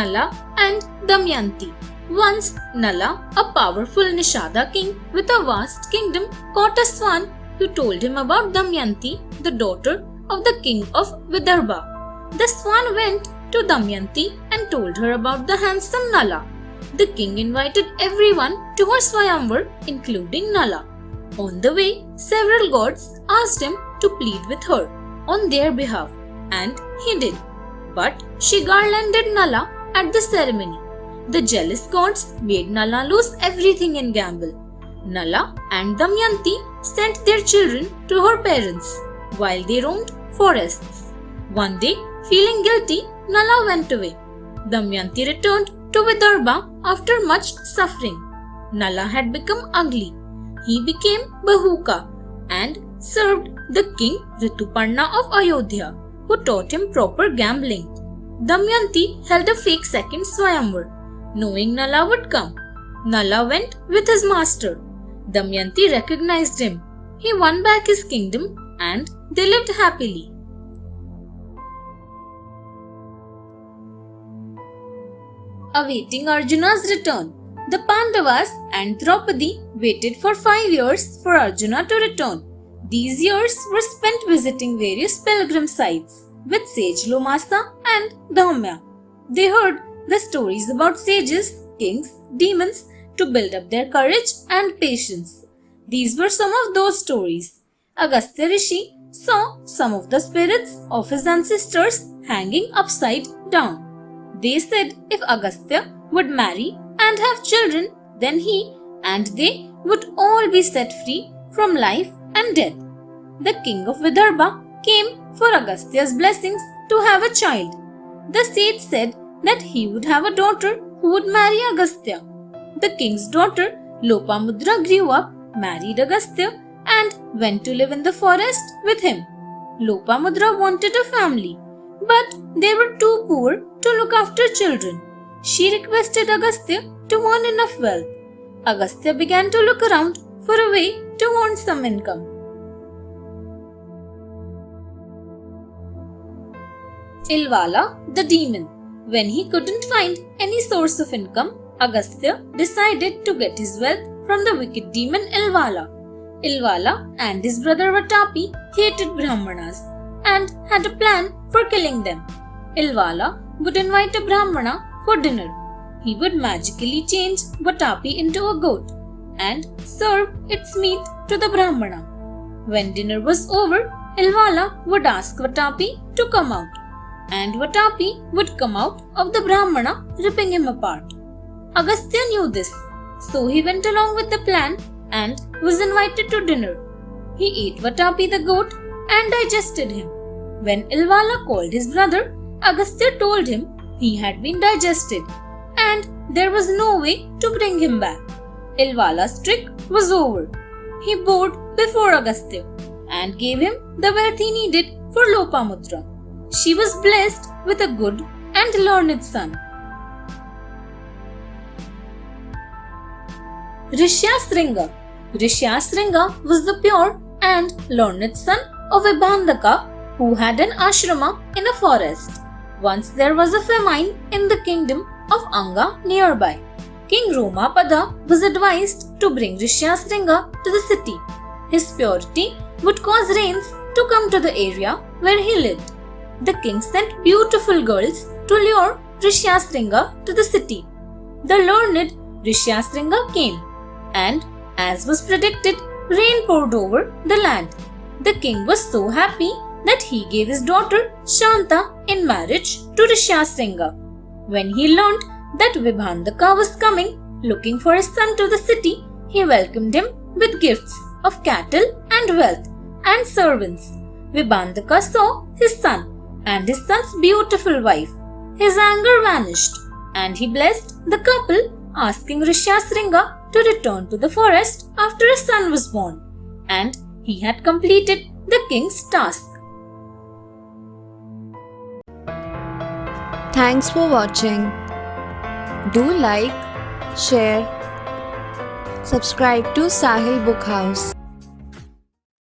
Nala and Damayanti. Once Nala, a powerful Nishada king with a vast kingdom, caught a swan who told him about Damayanti, the daughter of the king of Vidarbha. The swan went to Damayanti and told her about the handsome Nala. The king invited everyone to her Swayamvar, including Nala. On the way, several gods asked him to plead with her on their behalf, and he did. But she garlanded Nala at the ceremony. The jealous gods made Nala lose everything in gamble. Nala and Damayanti sent their children to her parents while they roamed forests. One day, feeling guilty, Nala went away. Damayanti returned to Vidarbha after much suffering. Nala had become ugly. He became Bahuka and served the king Rituparna of Ayodhya, who taught him proper gambling. Damayanti held a fake second Swayamvar, knowing Nala would come. Nala went with his master. Damayanti recognized him. He won back his kingdom and they lived happily. Awaiting Arjuna's return, the Pandavas and Draupadi waited for 5 years for Arjuna to return. These years were spent visiting various pilgrim sites with sage Lomasa and Dhamya. They heard the stories about sages, kings, demons to build up their courage and patience. These were some of those stories. Agastya Rishi saw some of the spirits of his ancestors hanging upside down. They said if Agastya would marry and have children, then he and they would all be set free from life and death. The king of Vidarbha came for Agastya's blessings to have a child. The sage said that he would have a daughter who would marry Agastya. The king's daughter Lopamudra grew up, married Agastya, and went to live in the forest with him. Lopamudra wanted a family, but they were too poor to look after children. She requested Agastya to earn enough wealth. Agastya began to look around for a way to earn some income. Ilvala, the demon. When he couldn't find any source of income, Agastya decided to get his wealth from the wicked demon Ilvala. Ilvala and his brother Vatapi hated Brahmanas and had a plan for killing them. Ilvala would invite a Brahmana for dinner. He would magically change Vatapi into a goat and serve its meat to the Brahmana. When dinner was over, Ilvala would ask Vatapi to come out, and Vatapi would come out of the Brahmana, ripping him apart. Agastya knew this, so he went along with the plan and was invited to dinner. He ate Vatapi the goat and digested him. When Ilvala called his brother, Agastya told him he had been digested and there was no way to bring him back. Ilvala's trick was over. He bowed before Agastya and gave him the wealth he needed for Lopamudra. She was blessed with a good and learned son. Rishyasringa. Rishyasringa was the pure and learned son of Vibhandaka who had an ashrama in a forest. Once there was a famine in the kingdom of Anga nearby. King Romapada was advised to bring Rishyasringa to the city. His purity would cause rains to come to the area where he lived. The king sent beautiful girls to lure Rishyasringa to the city. The learned Rishyasringa came, and as was predicted, rain poured over the land. The king was so happy that he gave his daughter Shanta in marriage to Rishyasringa. When he learned that Vibhandaka was coming, looking for his son to the city, he welcomed him with gifts of cattle and wealth and servants. Vibhandaka saw his son and his son's beautiful wife. His anger vanished, and he blessed the couple, asking Rishyasringa to return to the forest after a son was born, and he had completed the king's task. Thanks for watching. Do like, share, subscribe to Sahil Book House.